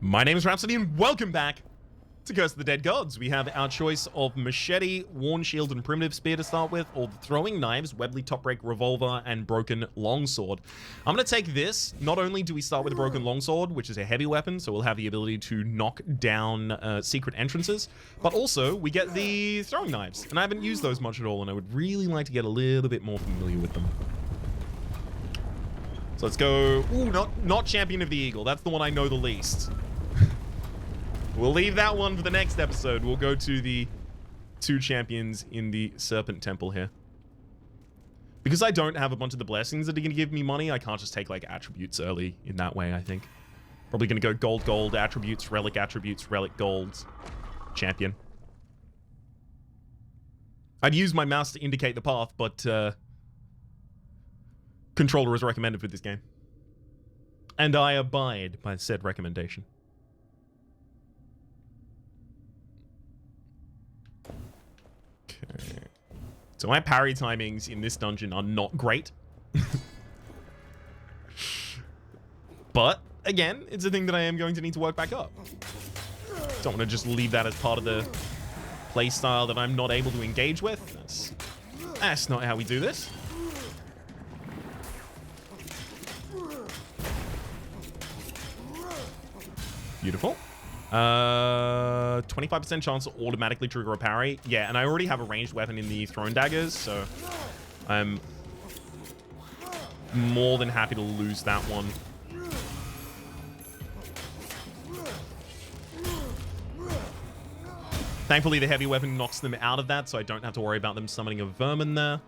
My name is Rhapsody, and welcome back to Curse of the Dead Gods. We have our choice of Machete, Worn Shield, and Primitive Spear to start with, or the Throwing Knives, Webley Topbreak Revolver, and Broken Longsword. I'm going to take this. Not only do we start with a Broken Longsword, which is a heavy weapon, so we'll have the ability to knock down secret entrances, but also we get the Throwing Knives, and I haven't used those much at all, and I would really like to get a little bit more familiar with them. So let's go... Ooh, not Champion of the Eagle. That's the one I know the least. We'll leave that one for the next episode. We'll go to the two champions in the Serpent Temple here. Because I don't have a bunch of the blessings that are going to give me money, I can't just take, like, attributes early in that way, I think. Probably going to go gold, gold, attributes, relic, gold, champion. I'd use my mouse to indicate the path, but controller is recommended for this game. And I abide by said recommendation. Okay. So my parry timings in this dungeon are not great. But, again, it's a thing that I am going to need to work back up. Don't want to just leave that as part of the playstyle that I'm not able to engage with. That's not how we do this. Beautiful. 25% chance to automatically trigger a parry. Yeah, and I already have a ranged weapon in the thrown daggers, so I'm more than happy to lose that one. Thankfully, the heavy weapon knocks them out of that, so I don't have to worry about them summoning a vermin there.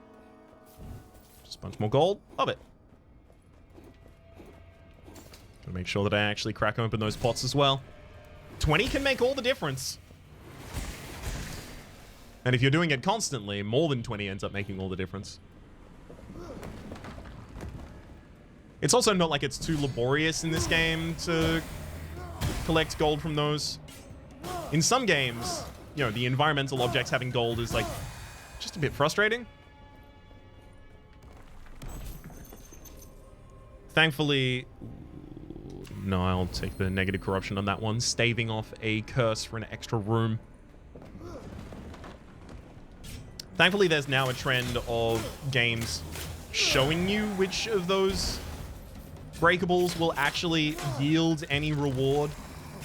Just a bunch more gold. Love it. Gotta make sure that I actually crack open those pots as well. 20 can make all the difference. And if you're doing it constantly, more than 20 ends up making all the difference. It's also not like it's too laborious in this game to collect gold from those. In some games, you know, the environmental objects having gold is, like, just a bit frustrating. Thankfully... No, I'll take the negative corruption on that one. Staving off a curse for an extra room. Thankfully, there's now a trend of games showing you which of those breakables will actually yield any reward.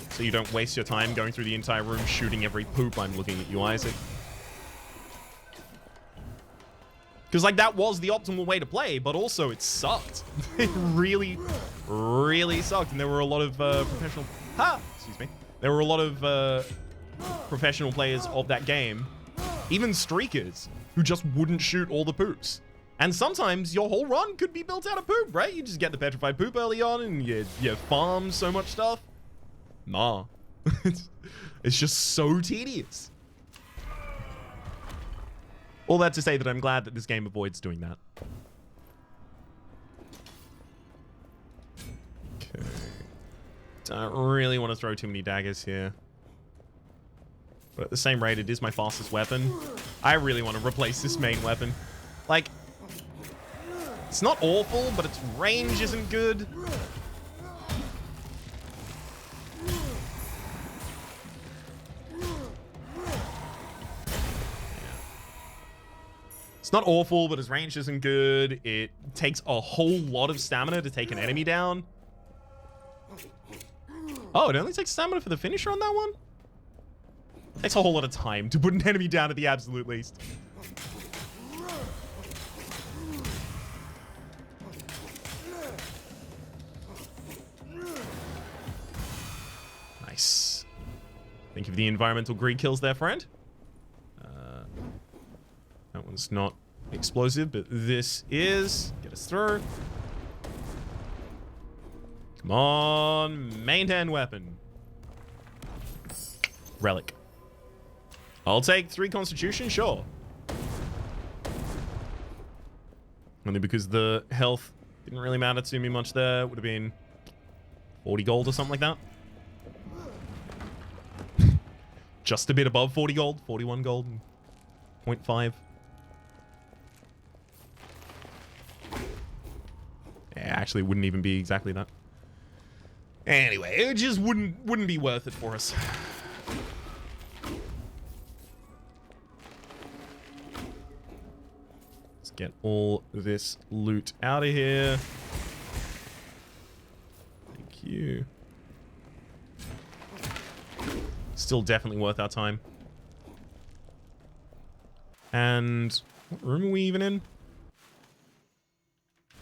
So you don't waste your time going through the entire room shooting every poop. I'm looking at you, Isaac. Because, like, that was the optimal way to play, but also it sucked. It really, really sucked. And there were a lot of professional... Excuse me. There were a lot of professional players of that game, even streakers, who just wouldn't shoot all the poops. And sometimes your whole run could be built out of poop, right? You just get the petrified poop early on and you farm so much stuff. Nah. It's just so tedious. All that to say that I'm glad that this game avoids doing that. Okay. Don't really want to throw too many daggers here. But at the same rate, it is my fastest weapon. I really want to replace this main weapon. Like, it's not awful, but its range isn't good. It's not awful, but his range isn't good. It takes a whole lot of stamina to take an enemy down. Oh, it only takes stamina for the finisher on that one? It takes a whole lot of time to put an enemy down at the absolute least. Nice. Think of the environmental greed kills there, friend. That one's not explosive, but this is. Get us through. Come on. Main hand weapon. Relic. I'll take 3 constitution, sure. Only because the health didn't really matter to me much there. Would have been 40 gold or something like that. Just a bit above 40 gold. 41 gold. 0.5. Yeah, actually, it wouldn't even be exactly that. Anyway, it just wouldn't be worth it for us. Let's get all this loot out of here. Thank you. Still definitely worth our time. And what room are we even in?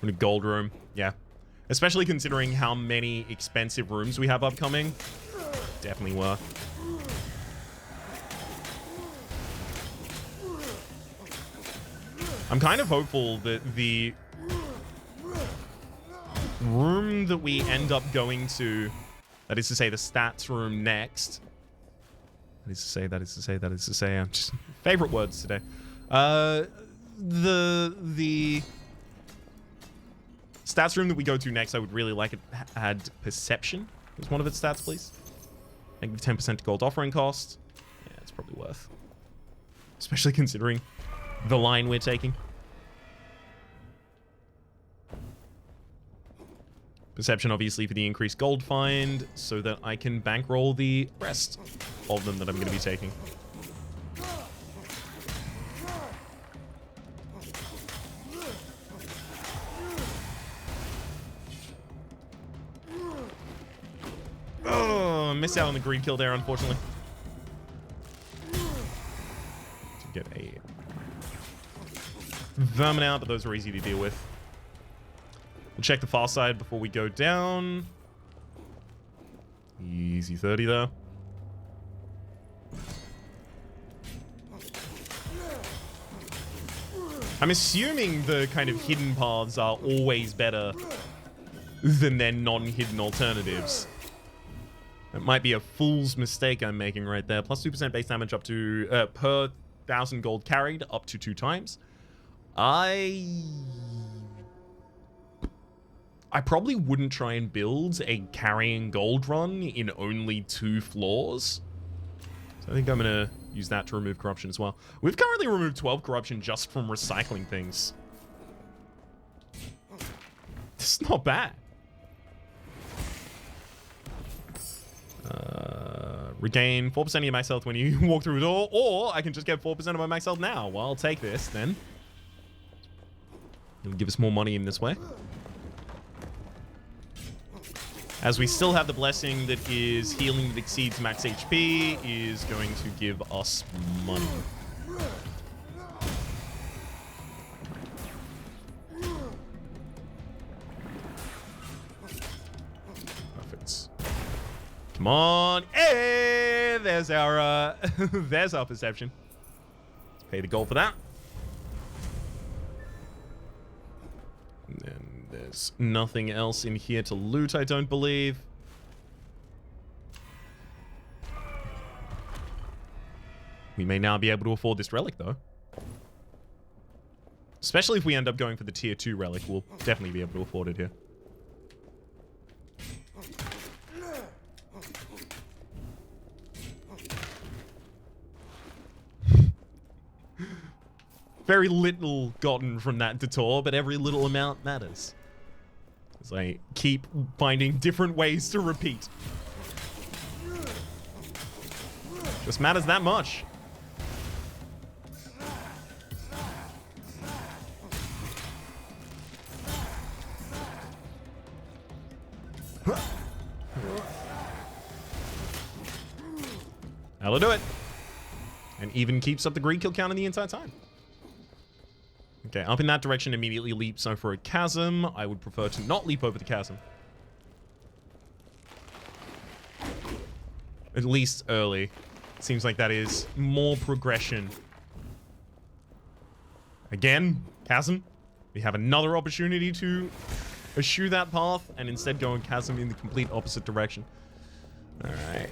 We're in a gold room. Yeah. Especially considering how many expensive rooms we have upcoming. Definitely worth. I'm kind of hopeful that the room that we end up going to, that is to say the stats room next. That is to say, I'm just favorite words today. The stats room that we go to next, I would really like it had perception as one of its stats, please. Negative 10% gold offering cost. Yeah, it's probably worth. Especially considering the line we're taking. Perception, obviously, for the increased gold find, so that I can bankroll the rest of them that I'm going to be taking. Oh, missed out on the greed kill there, unfortunately. To get a vermin out, but those are easy to deal with. We'll check the far side before we go down. Easy 30 though. I'm assuming the kind of hidden paths are always better than their non-hidden alternatives. That might be a fool's mistake I'm making right there. Plus 2% base damage up to per 1,000 gold carried up to 2 times. I probably wouldn't try and build a carrying gold run in only 2 floors. So I think I'm going to use that to remove corruption as well. We've currently removed 12 corruption just from recycling things. It's not bad. Regain 4% of your max health when you walk through a door, or I can just get 4% of my max health now. Well, I'll take this then. It'll give us more money in this way. As we still have the blessing that is healing that exceeds max HP is going to give us money. Perfect. Come on. Hey, there's our there's our perception. Let's pay the gold for that. And then there's nothing else in here to loot, I don't believe. We may now be able to afford this relic, though. Especially if we end up going for the tier 2 relic, we'll definitely be able to afford it here. Very little gotten from that detour, but every little amount matters. As I keep finding different ways to repeat. Just matters that much. That'll do it. And even keeps up the greed kill counter the entire time. Okay, up in that direction immediately leaps over a chasm. I would prefer to not leap over the chasm. At least early. Seems like that is more progression. Again, chasm. We have another opportunity to eschew that path and instead go on chasm in the complete opposite direction. Alright.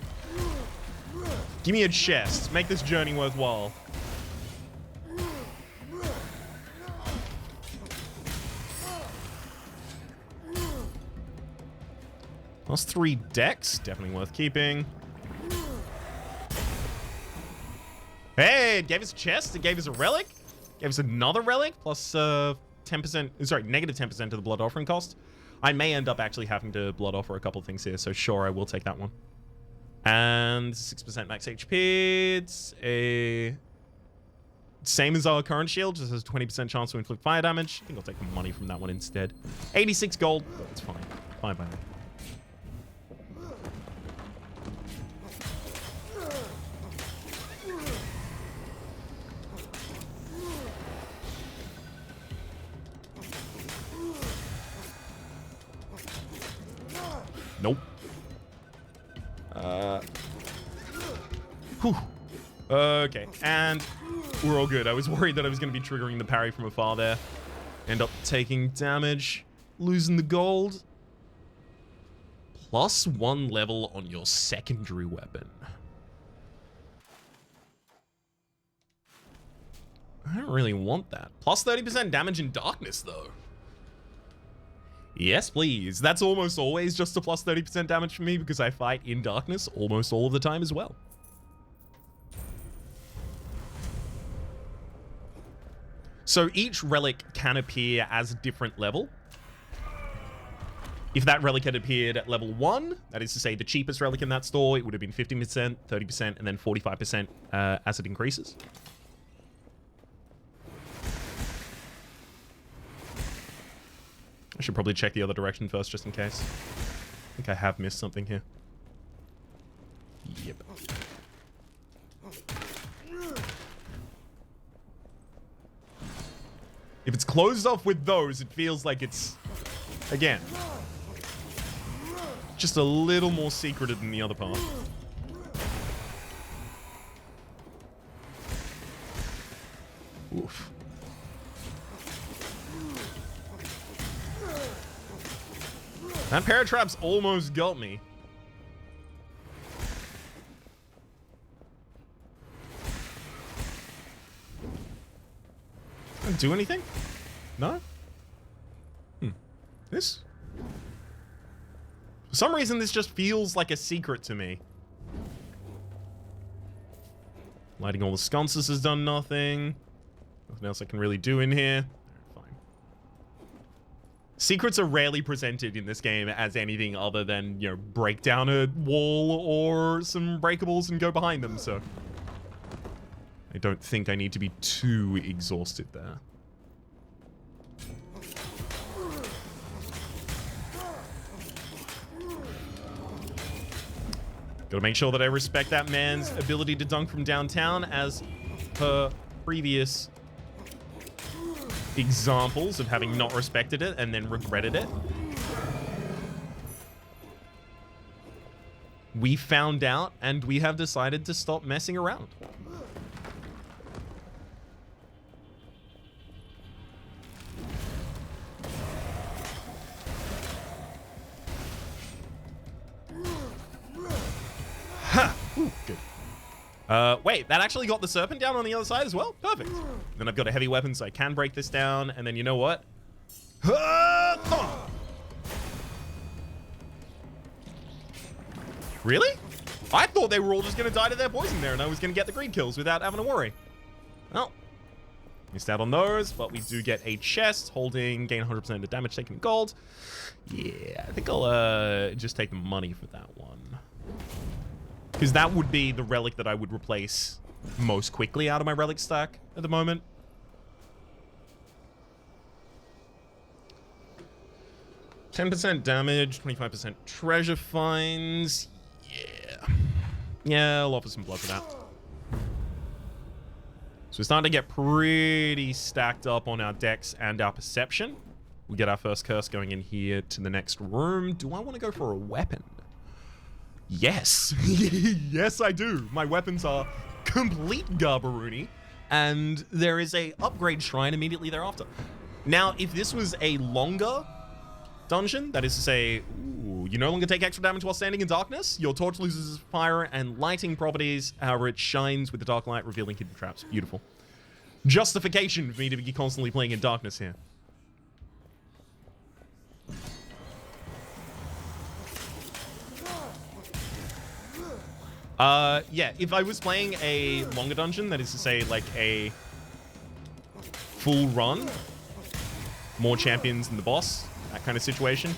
Give me a chest. Make this journey worthwhile. Plus 3 decks. Definitely worth keeping. Hey, it gave us a chest. It gave us a relic. Gave us another relic. Plus 10%. Sorry, negative 10% to the blood offering cost. I may end up actually having to blood offer a couple things here, so sure, I will take that one. And 6% max HP. It's a... Same as our current shield, just has a 20% chance to inflict fire damage. I think I'll take the money from that one instead. 86 gold. That's fine. Fine by me. Nope. Whew. Okay, and we're all good. I was worried that I was going to be triggering the parry from afar there. End up taking damage, losing the gold. +1 level on your secondary weapon. I don't really want that. +30% damage in darkness, though. Yes, please. That's almost always just a +30% damage for me because I fight in darkness almost all of the time as well. So each relic can appear as a different level. If that relic had appeared at level 1, that is to say the cheapest relic in that store, it would have been 15%, 30%, and then 45% as it increases. I should probably check the other direction first, just in case. I think I have missed something here. Yep. If it's closed off with those, it feels like it's, again, just a little more secreted than the other part. Oof. That pair of traps almost got me. Didn't do anything? No? This? For some reason, this just feels like a secret to me. Lighting all the sconces has done nothing. Nothing else I can really do in here. Fine. Secrets are rarely presented in this game as anything other than, you know, break down a wall or some breakables and go behind them, so... I don't think I need to be too exhausted there. Gotta make sure that I respect that man's ability to dunk from downtown as per previous examples of having not respected it and then regretted it. We found out and we have decided to stop messing around. Ha! Ooh, good. Wait, that actually got the serpent down on the other side as well? Perfect. Then I've got a heavy weapon, so I can break this down. And then you know what? Really? I thought they were all just going to die to their poison there, and I was going to get the green kills without having to worry. Well, missed out on those, but we do get a chest holding gain 100% of damage taken in gold. Yeah, I think I'll just take the money for that one. Because that would be the relic that I would replace most quickly out of my relic stack at the moment. %10 damage, 25% treasure finds. Yeah. Yeah, I'll offer some blood for that. So we're starting to get pretty stacked up on our dex and our perception. We get our first curse going in here to the next room. Do I want to go for a weapon? Yes. Yes, I do. My weapons are complete garbaroony, and there is a upgrade shrine immediately thereafter. Now, if this was a longer dungeon, that is to say, ooh, you no longer take extra damage while standing in darkness, your torch loses fire and lighting properties, however it shines with the dark light, revealing hidden traps. Beautiful. Justification for me to be constantly playing in darkness here. Yeah, if I was playing a longer dungeon, that is to say, like a full run, more champions than the boss, that kind of situation,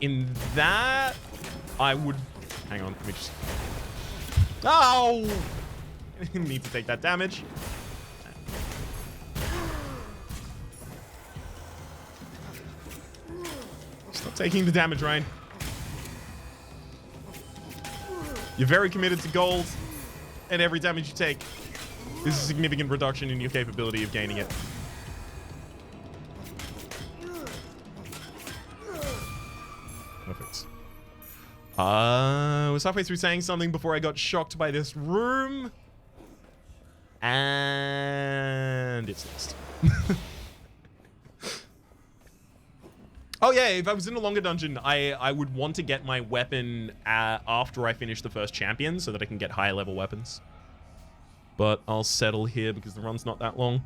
In that, I would... Hang on, let me just... Oh! Need to take that damage. Stop taking the damage, Ryan. You're very committed to gold, and every damage you take is a significant reduction in your capability of gaining it. Perfect. I was halfway through saying something before I got shocked by this room. And it's lost. Oh yeah, if I was in a longer dungeon, I would want to get my weapon after I finish the first champion so that I can get higher level weapons. But I'll settle here because the run's not that long.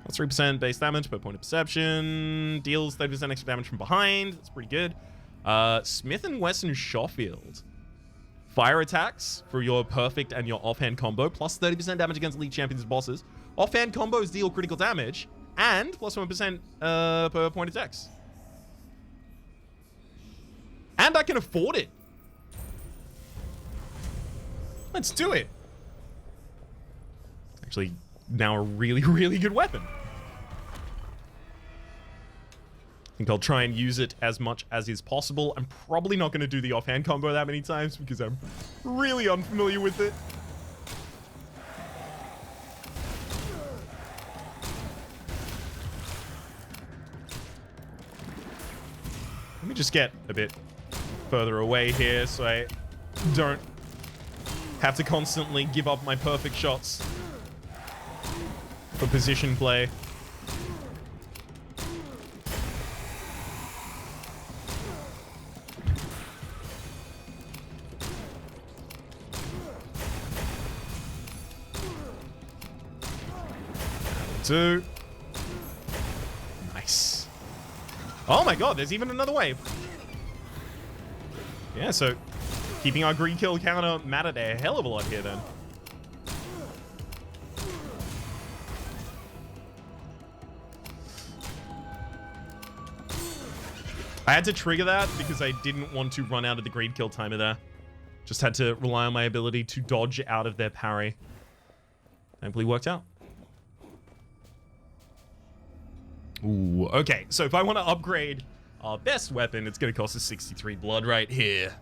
That's 3% base damage per point of perception. Deals 30% extra damage from behind. That's pretty good. Smith & Wesson Schofield. Fire attacks for your perfect and your offhand combo, plus 30% damage against elite champions and bosses. Offhand combos deal critical damage, and plus 1% per point of dex. And I can afford it. Let's do it. Actually, now a really, really good weapon. I think I'll try and use it as much as is possible. I'm probably not going to do the offhand combo that many times because I'm really unfamiliar with it. Let me just get a bit further away here so I don't have to constantly give up my perfect shots for position play. Two. Nice. Oh my god, there's even another wave. Yeah, so keeping our greed kill counter mattered a hell of a lot here then. I had to trigger that because I didn't want to run out of the greed kill timer there. Just had to rely on my ability to dodge out of their parry. Thankfully worked out. Ooh, okay. So if I want to upgrade our best weapon, it's going to cost us 63 blood right here.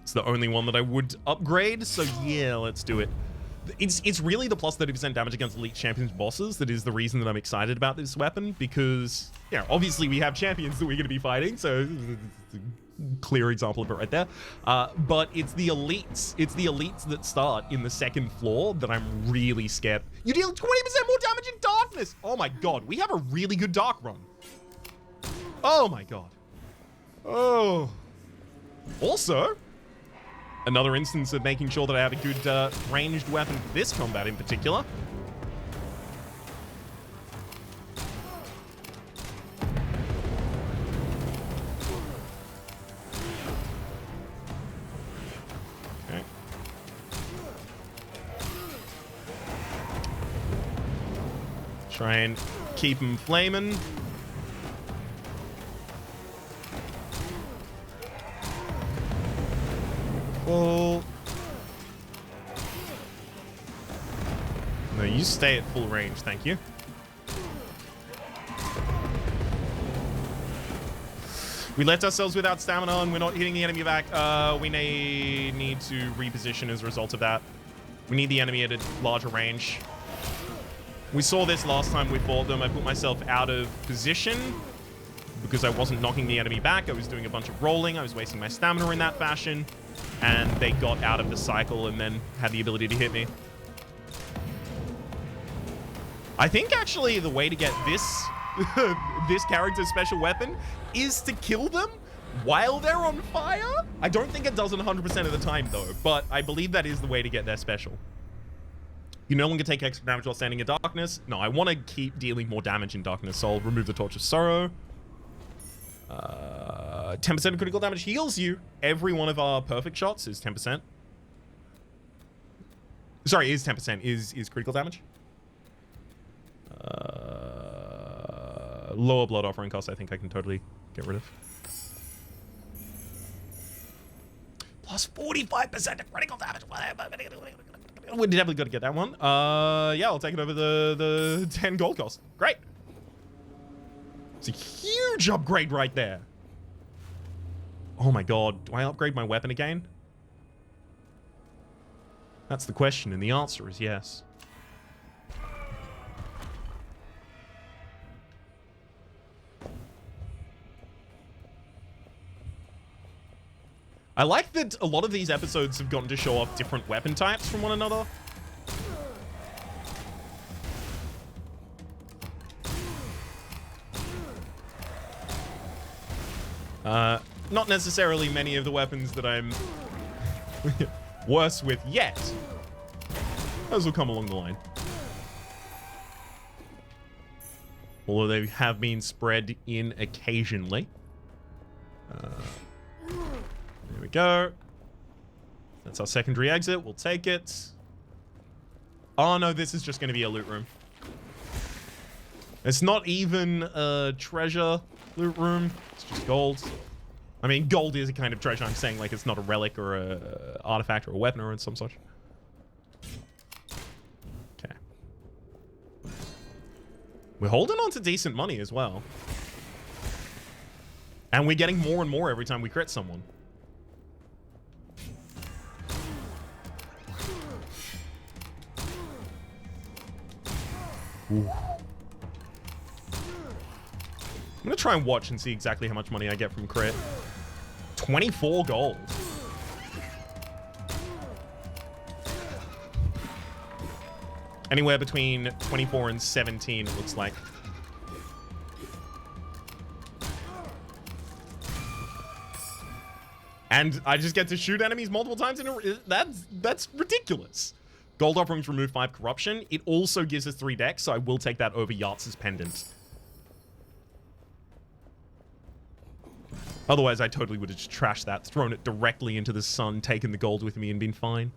It's the only one that I would upgrade, so yeah, let's do it. It's really the plus 30% damage against elite champions bosses that is the reason that I'm excited about this weapon, because, you know, obviously we have champions that we're going to be fighting, so clear example of it right there. But it's the elites. It's the elites that start in the second floor that I'm really scared. You deal 20% more damage in darkness. Oh my god, we have a really good dark run. Oh my god. Oh. Also, another instance of making sure that I have a good ranged weapon for this combat in particular. Okay. Try and keep him flaming. Well, no, you stay at full range, thank you. We left ourselves without stamina and we're not hitting the enemy back. We need to reposition as a result of that. We need the enemy at a larger range. We saw this last time we fought them. I put myself out of position because I wasn't knocking the enemy back. I was doing a bunch of rolling. I was wasting my stamina in that fashion. And they got out of the cycle and then had the ability to hit me. I think actually the way to get this this character's special weapon is to kill them while they're on fire. I don't think it does it 100% of the time though, but I believe that is the way to get their special. You no longer take extra damage while standing in darkness. No, I want to keep dealing more damage in darkness, so I'll remove the Torch of Sorrow. 10% of critical damage heals you. Every one of our perfect shots is 10%. Sorry, is 10%. Is critical damage. Lower blood offering cost, I think I can totally get rid of. Plus 45% of critical damage. We're definitely going to get that one. Yeah, I'll take it over the 10 gold cost. Great. It's a huge upgrade right there. Oh my god. Do I upgrade my weapon again? That's the question, and the answer is yes. I like that a lot of these episodes have gotten to show off different weapon types from one another. Not necessarily many of the weapons that I'm worse with yet. Those will come along the line. Although they have been spread in occasionally. There we go. That's our secondary exit. We'll take it. Oh no, this is just going to be a loot room. It's not even a treasure loot room. It's just gold. I mean, gold is a kind of treasure. I'm saying like it's not a relic or a artifact or a weapon or some such. Okay. We're holding on to decent money as well. And we're getting more and more every time we crit someone. Ooh. I'm gonna try and watch and see exactly how much money I get from crit. 24 gold. Anywhere between 24 and 17, it looks like. And I just get to shoot enemies multiple times in a... That's ridiculous. Gold offerings remove 5 corruption. It also gives us 3 decks, so I will take that over Yartz's pendant. Otherwise, I totally would have just trashed that, thrown it directly into the sun, taken the gold with me, and been fine.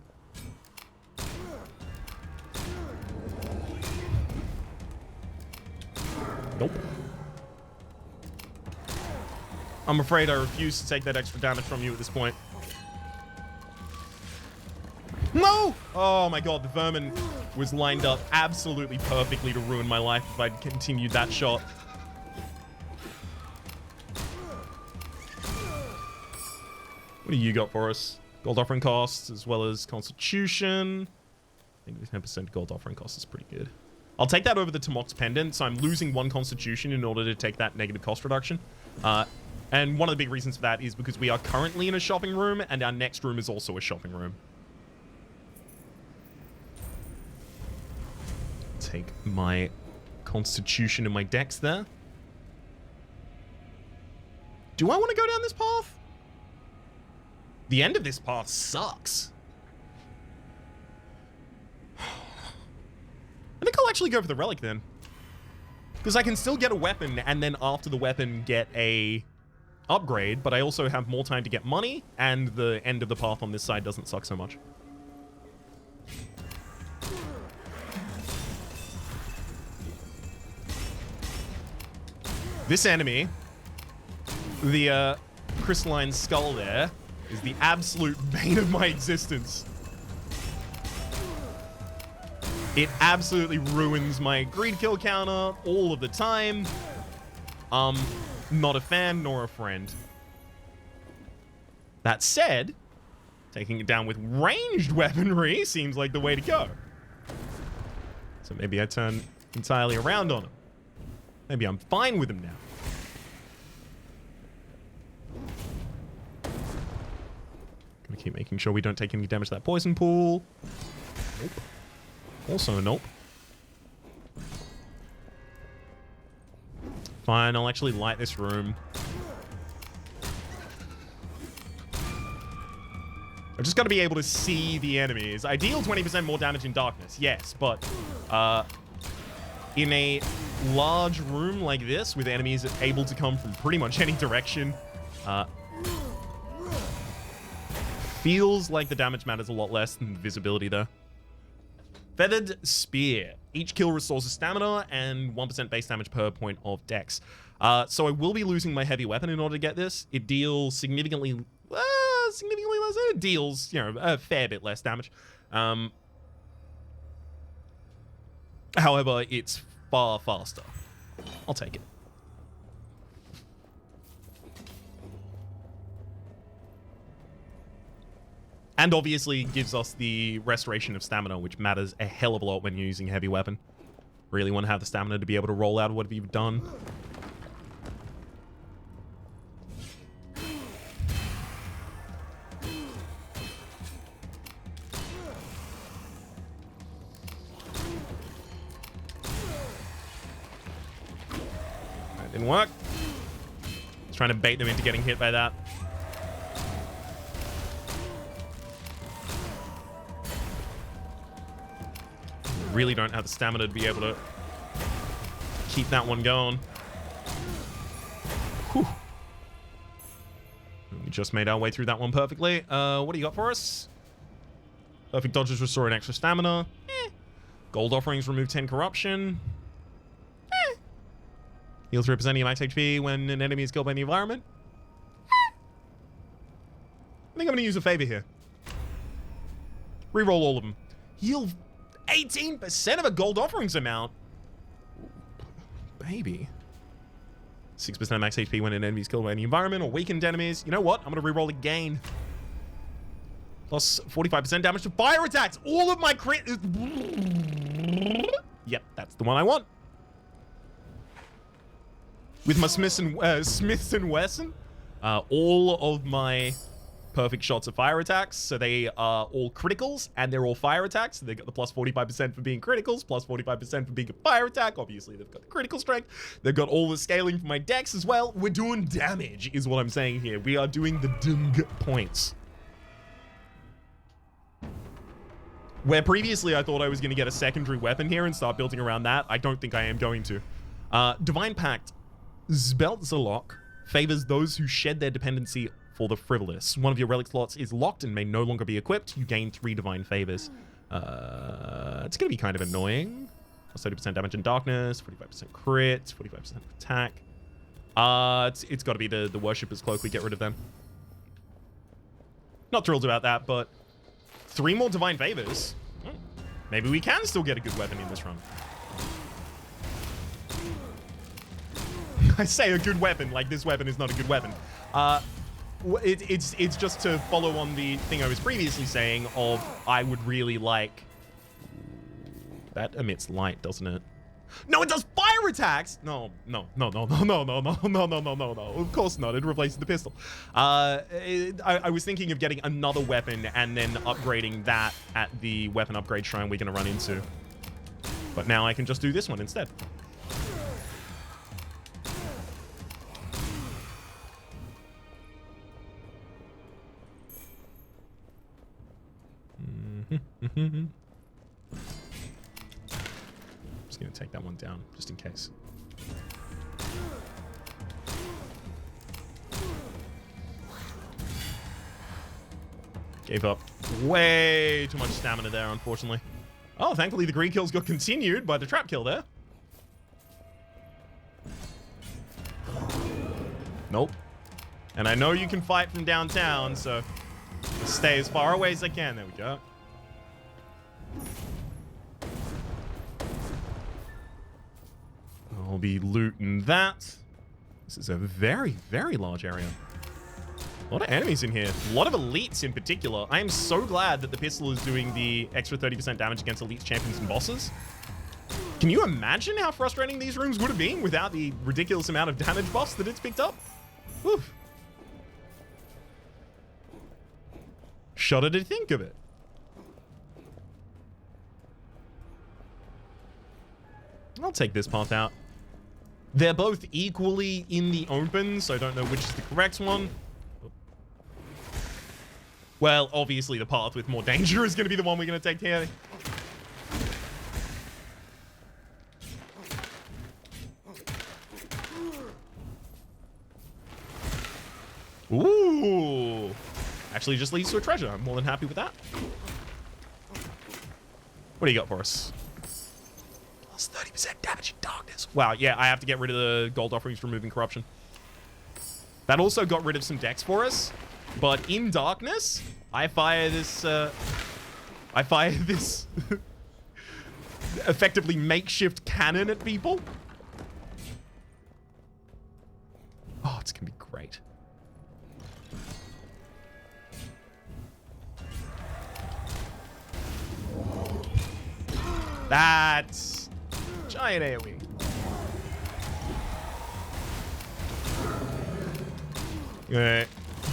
Nope. I'm afraid I refuse to take that extra damage from you at this point. No! Oh my god, the vermin was lined up absolutely perfectly to ruin my life if I'd continued that shot. What do you got for us? Gold offering costs as well as constitution. I think the 10% gold offering cost is pretty good. I'll take that over the Tamok's pendant, so I'm losing 1 constitution in order to take that negative cost reduction. And one of the big reasons for that is because we are currently in a shopping room, and our next room is also a shopping room. Take my constitution and my dex there. Do I want to go down this path? The end of this path sucks. I think I'll actually go for the relic then. Because I can still get a weapon, and then after the weapon get a upgrade, but I also have more time to get money, and the end of the path on this side doesn't suck so much. This enemy, the crystalline skull there, is the absolute bane of my existence. It absolutely ruins my greed kill counter all of the time. Not a fan nor a friend. That said, taking it down with ranged weaponry seems like the way to go. So maybe I turn entirely around on him. Maybe I'm fine with him now. Gonna keep making sure we don't take any damage to that poison pool. Nope. Also a nope. Fine, I'll actually light this room. I've just got to be able to see the enemies. I deal 20% more damage in darkness, yes, but in a large room like this with enemies able to come from pretty much any direction, feels like the damage matters a lot less than the visibility there. Feathered Spear. Each kill restores a stamina and 1% base damage per point of dex. So I will be losing my heavy weapon in order to get this. It deals significantly significantly less. It deals, you know, a fair bit less damage. However, it's far faster. I'll take it. And obviously gives us the restoration of stamina, which matters a hell of a lot when you're using a heavy weapon. Really want to have the stamina to be able to roll out whatever you've done. That didn't work. Trying to bait them into getting hit by that. Really don't have the stamina to be able to keep that one going. Whew. We just made our way through that one perfectly. What do you got for us? Perfect dodges restore an extra stamina. Gold offerings remove 10 corruption. Heal 3% of your max HP when an enemy is killed by the environment. I think I'm going to use a favor here. Reroll all of them. Heal 18% of a gold offerings amount. Baby. 6% max HP when an enemy is killed by the environment or weakened enemies. You know what? I'm going to reroll again. Plus 45% damage to fire attacks. All of my crit... Yep, that's the one I want. With my Smiths and Wesson, all of my perfect shots of fire attacks, so they are all criticals, and they're all fire attacks. So they got the plus 45% for being criticals, plus 45% for being a fire attack. Obviously, they've got the critical strength. They've got all the scaling for my dex as well. We're doing damage, is what I'm saying here. We are doing the dung points. Where previously I thought I was going to get a secondary weapon here and start building around that, I don't think I am going to. Divine Pact. Zbeltzalok favors those who shed their dependency for the frivolous. One of your relic slots is locked and may no longer be equipped. You gain 3 divine favors. It's going to be kind of annoying. Plus 30% damage in darkness, 45% crit, 45% attack. It's got to be the Worshipper's Cloak. We get rid of them. Not thrilled about that, but 3 more divine favors. Maybe we can still get a good weapon in this run. I say a good weapon, like this weapon is not a good weapon. It's just to follow on the thing I was previously saying of I would really like... That emits light, doesn't it? No, it does fire attacks! No. Of course not, it replaces the pistol. I was thinking of getting another weapon and then upgrading that at the weapon upgrade shrine we're going to run into. But now I can just do this one instead. Just gonna take that one down just in case. Gave up way too much stamina there, unfortunately. Oh, thankfully the green kills got continued by the trap kill there. Nope. And I know you can fight from downtown, so stay as far away as I can. There we go. I'll be looting that. This is a very, very large area. A lot of enemies in here. A lot of elites in particular. I am so glad that the pistol is doing the extra 30% damage against elites, champions, and bosses. Can you imagine how frustrating these rooms would have been without the ridiculous amount of damage buffs that it's picked up? Whew. Shudder to think of it. I'll take this path out. They're both equally in the open, so I don't know which is the correct one. Well, obviously the path with more danger is going to be the one we're going to take here. Ooh. Actually just leads to a treasure. I'm more than happy with that. What do you got for us? Plus 30% damage in darkness. Wow, yeah, I have to get rid of the gold offerings, removing corruption. That also got rid of some decks for us. But in darkness, I fire this effectively makeshift cannon at people. Oh, it's gonna be great. That's giant AoE.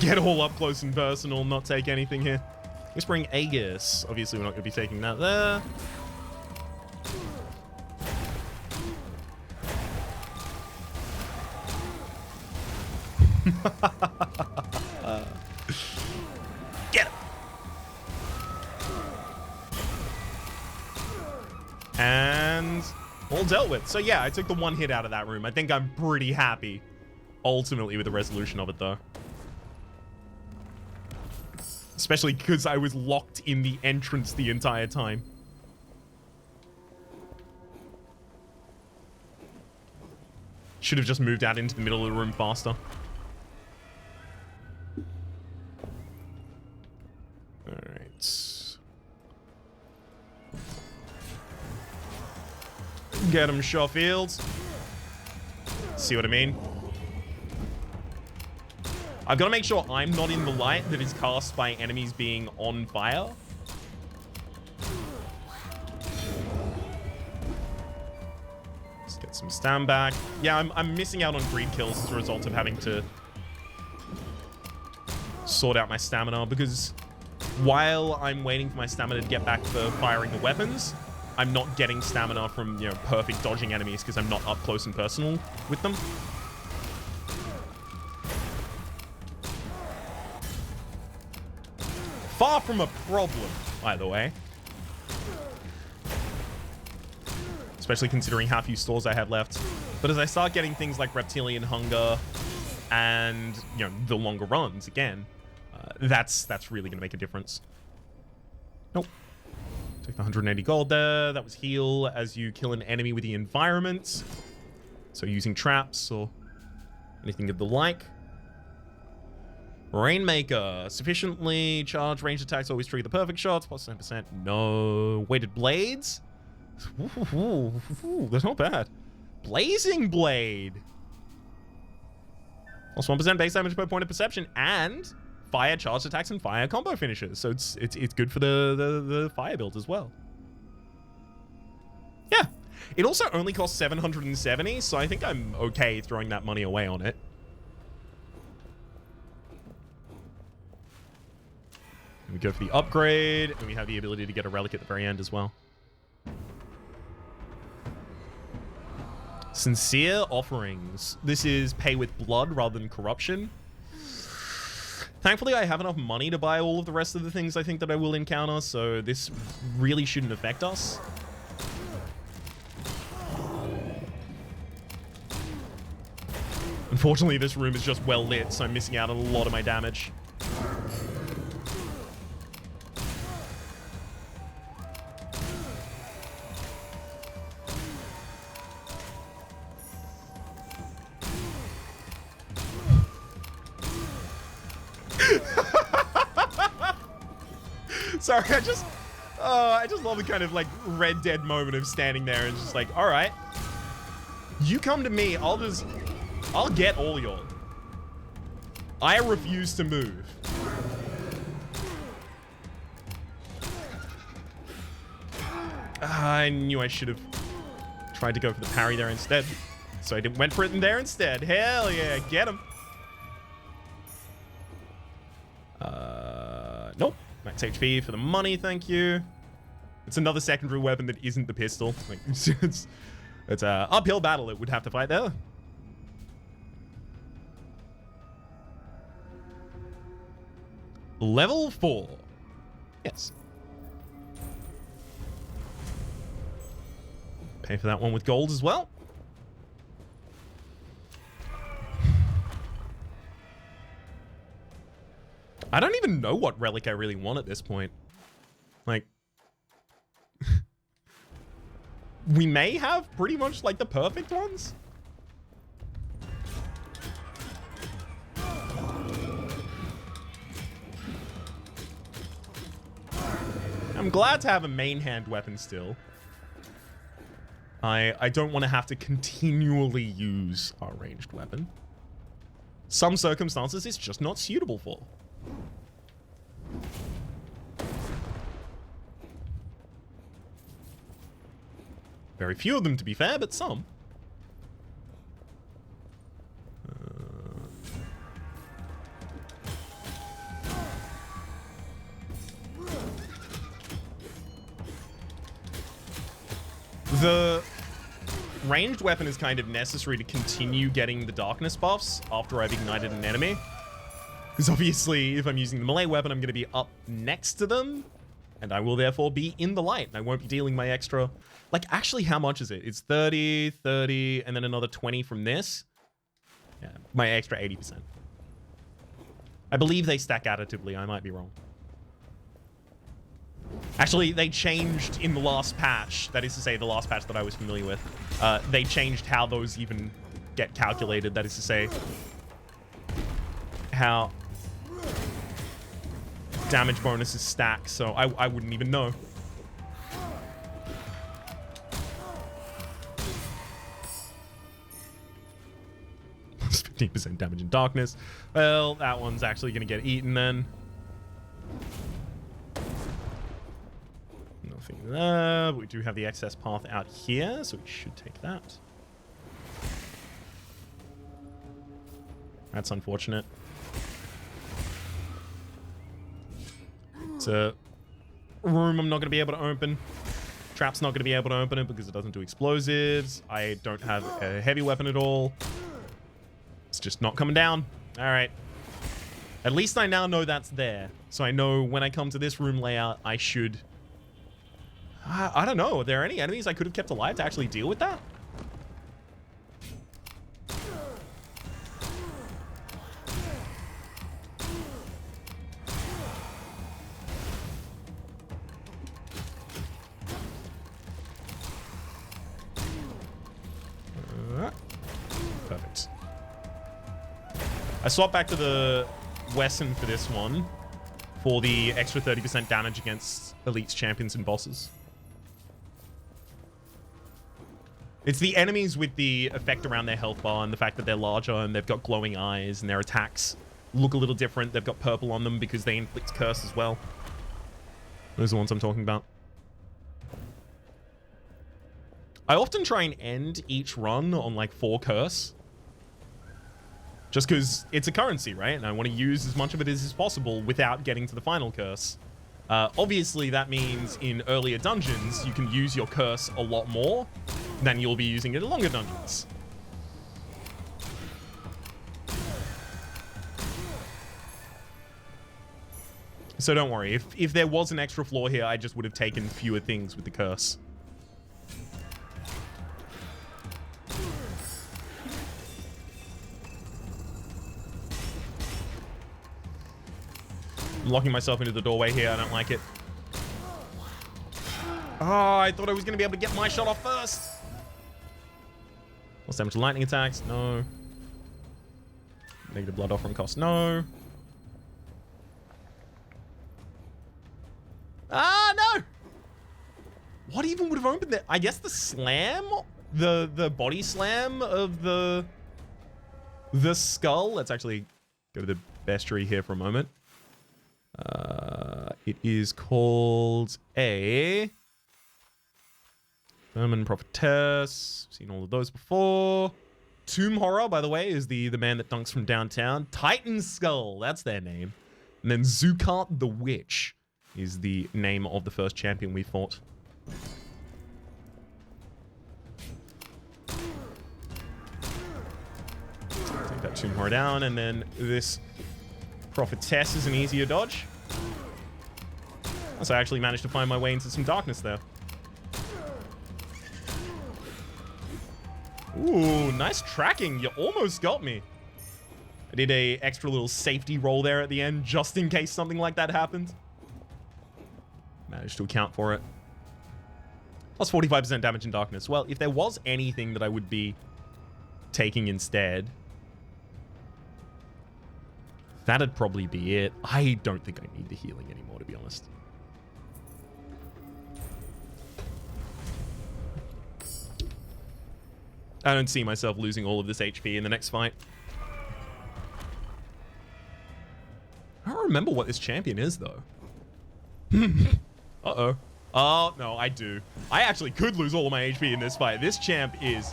Get all up close and personal, not take anything here. Let's bring Aegis. Obviously, we're not going to be taking that there. Get him. And all dealt with. So yeah, I took the one hit out of that room. I think I'm pretty happy ultimately with the resolution of it though. Especially because I was locked in the entrance the entire time. Should have just moved out into the middle of the room faster. Alright. Get him, Shawfield. See what I mean? I've got to make sure I'm not in the light that is cast by enemies being on fire. Let's get some stam back. Yeah, I'm missing out on greed kills as a result of having to sort out my stamina, because while I'm waiting for my stamina to get back for firing the weapons, I'm not getting stamina from, you know, perfect dodging enemies because I'm not up close and personal with them. Far from a problem, by the way. Especially considering how few stores I have left. But as I start getting things like Reptilian Hunger and, you know, the longer runs again, that's really going to make a difference. Nope. Take the 180 gold there. That was heal as you kill an enemy with the environment. So using traps or anything of the like. Rainmaker. Sufficiently charged ranged attacks always trigger the perfect shots. Plus 10%. No. Weighted blades. Ooh, that's not bad. Blazing Blade. Plus 1% base damage per point of perception. And fire charged attacks and fire combo finishes. So it's good for the fire build as well. Yeah. It also only costs 770, so I think I'm okay throwing that money away on it. We go for the upgrade, and we have the ability to get a relic at the very end as well. Sincere Offerings. This is pay with blood rather than corruption. Thankfully, I have enough money to buy all of the rest of the things I think that I will encounter, so this really shouldn't affect us. Unfortunately, this room is just well lit, so I'm missing out on a lot of my damage. Sorry, I just love the kind of like Red Dead moment of standing there and just like, all right, you come to me, I'll get all yours. I refuse to move. I knew I should have tried to go for the parry there instead. So I went for it in there instead. Hell yeah, get him. Nope. Max HP for the money, thank you. It's another secondary weapon that isn't the pistol. Like, it's an uphill battle it would have to fight there. Level 4. Yes. Pay for that one with gold as well. I don't even know what relic I really want at this point. Like, we may have pretty much like the perfect ones. I'm glad to have a main hand weapon still. I don't want to have to continually use our ranged weapon. Some circumstances it's just not suitable for. Very few of them, to be fair, but some. The ranged weapon is kind of necessary to continue getting the darkness buffs after I've ignited an enemy. Because obviously, if I'm using the melee weapon, I'm going to be up next to them. And I will therefore be in the light. I won't be dealing my extra... Like, actually, how much is it? It's 30, 30, and then another 20 from this. Yeah, my extra 80%. I believe they stack additively. I might be wrong. Actually, they changed in the last patch. That is to say, the last patch that I was familiar with. They changed how those even get calculated. That is to say, how damage bonuses stack. So I wouldn't even know. Plus 15% damage in darkness. Well, that one's actually going to get eaten then. Nothing there. But we do have the excess path out here, so we should take that. That's unfortunate. It's a room I'm not going to be able to open. Trap's not going to be able to open it because it doesn't do explosives. I don't have a heavy weapon at all. It's just not coming down. All right. At least I now know that's there. So I know when I come to this room layout, I should... I don't know. Are there any enemies I could have kept alive to actually deal with that? Perfect. I swapped back to the Wesson for this one for the extra 30% damage against elites, champions, and bosses. It's the enemies with the effect around their health bar and the fact that they're larger and they've got glowing eyes and their attacks look a little different. They've got purple on them because they inflict curse as well. Those are the ones I'm talking about. I often try and end each run on like 4 curse. Just because it's a currency, right? And I want to use as much of it as possible without getting to the final curse. Obviously, that means in earlier dungeons, you can use your curse a lot more than you'll be using it in longer dungeons. So don't worry. If there was an extra floor here, I just would have taken fewer things with the curse. I'm locking myself into the doorway here. I don't like it. Oh, I thought I was going to be able to get my shot off first. What's damage to lightning attacks? No. Negative blood offering cost? No. Ah, no! What even would have opened there? I guess the slam? The body slam of the skull? Let's actually go to the bestiary here for a moment. It is called a Vermin Prophetess. Seen all of those before. Tomb Horror, by the way, is the man that dunks from downtown. Titan Skull, that's their name. And then Zukat the Witch is the name of the first champion we fought. Take that Tomb Horror down, and then this Prophetess is an easier dodge. So I actually managed to find my way into some darkness there. Ooh, nice tracking. You almost got me. I did a extra little safety roll there at the end, just in case something like that happened. Managed to account for it. Plus 45% damage in darkness. Well, if there was anything that I would be taking instead, that'd probably be it. I don't think I need the healing anymore, to be honest. I don't see myself losing all of this HP in the next fight. I don't remember what this champion is, though. Uh-oh. Oh, no, I do. I actually could lose all of my HP in this fight. This champ is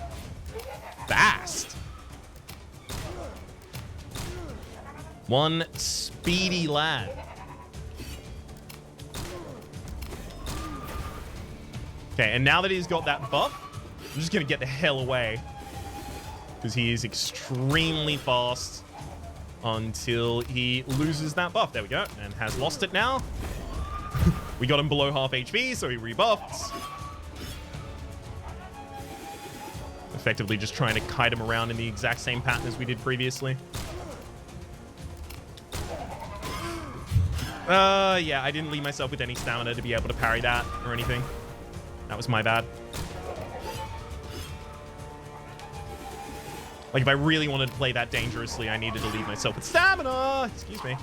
fast. One speedy lad. Okay, and now that he's got that buff, I'm just going to get the hell away. Because he is extremely fast until he loses that buff. There we go. And has lost it now. We got him below half HP, so he rebuffed. Effectively just trying to kite him around in the exact same pattern as we did previously. Yeah, I didn't leave myself with any stamina to be able to parry that or anything. That was my bad. Like, if I really wanted to play that dangerously, I needed to leave myself with stamina. Excuse me.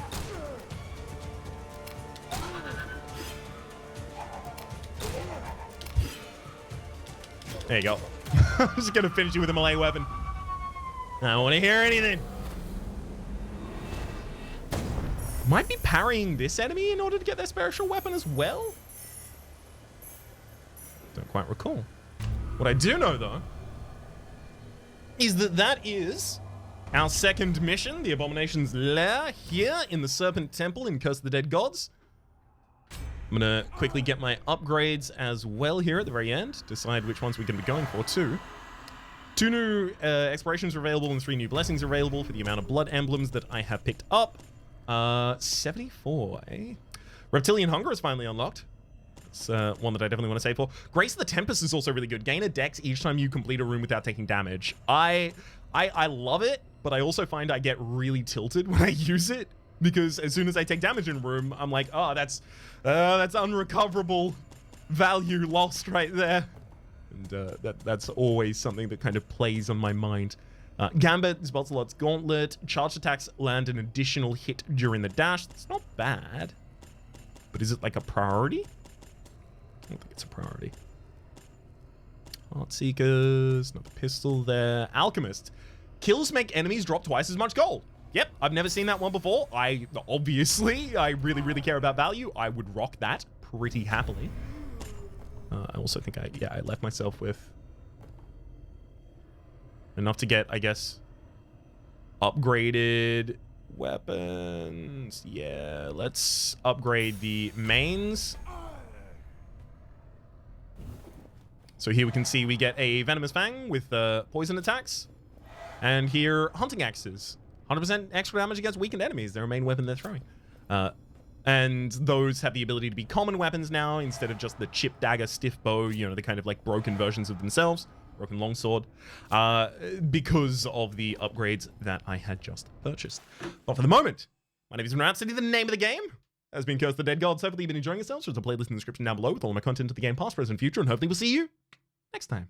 There you go. I'm just going to finish you with a melee weapon. I don't want to hear anything. Might be parrying this enemy in order to get their spiritual weapon as well? Don't quite recall. What I do know, though, is that that is our second mission, the Abomination's Lair, here in the Serpent Temple in Curse of the Dead Gods. I'm going to quickly get my upgrades as well here at the very end. Decide which ones we're going to be going for, too. 2 new explorations are available and 3 new blessings are available for the amount of blood emblems that I have picked up. 74, eh? Reptilian Hunger is finally unlocked. It's one that I definitely want to save for. Grace of the Tempest is also really good. Gain a dex each time you complete a room without taking damage. I love it, but I also find I get really tilted when I use it. Because as soon as I take damage in a room, I'm like, oh, that's unrecoverable value lost right there. And that's always something that kind of plays on my mind. Gambit is Boltzalot's Gauntlet. Charged attacks land an additional hit during the dash. That's not bad. But is it like a priority? I don't think it's a priority. Heartseekers, another pistol there. Alchemist. Kills make enemies drop twice as much gold. Yep, I've never seen that one before. I really, really care about value. I would rock that pretty happily. I also think I left myself with enough to get, I guess, upgraded weapons. Yeah, let's upgrade the mains. So here we can see we get a Venomous Fang with poison attacks. And here, Hunting Axes. 100% extra damage against weakened enemies. Their main weapon they're throwing. And those have the ability to be common weapons now instead of just the chip dagger, stiff bow, you know, the kind of like broken versions of themselves. Broken longsword. Because of the upgrades that I had just purchased. But for the moment, my name is Rhapsody. The name of the game has been Curse of the Dead Gods. Hopefully you've been enjoying yourselves. There's a playlist in the description down below with all of my content of the game, past, present, future, and hopefully we'll see you next time.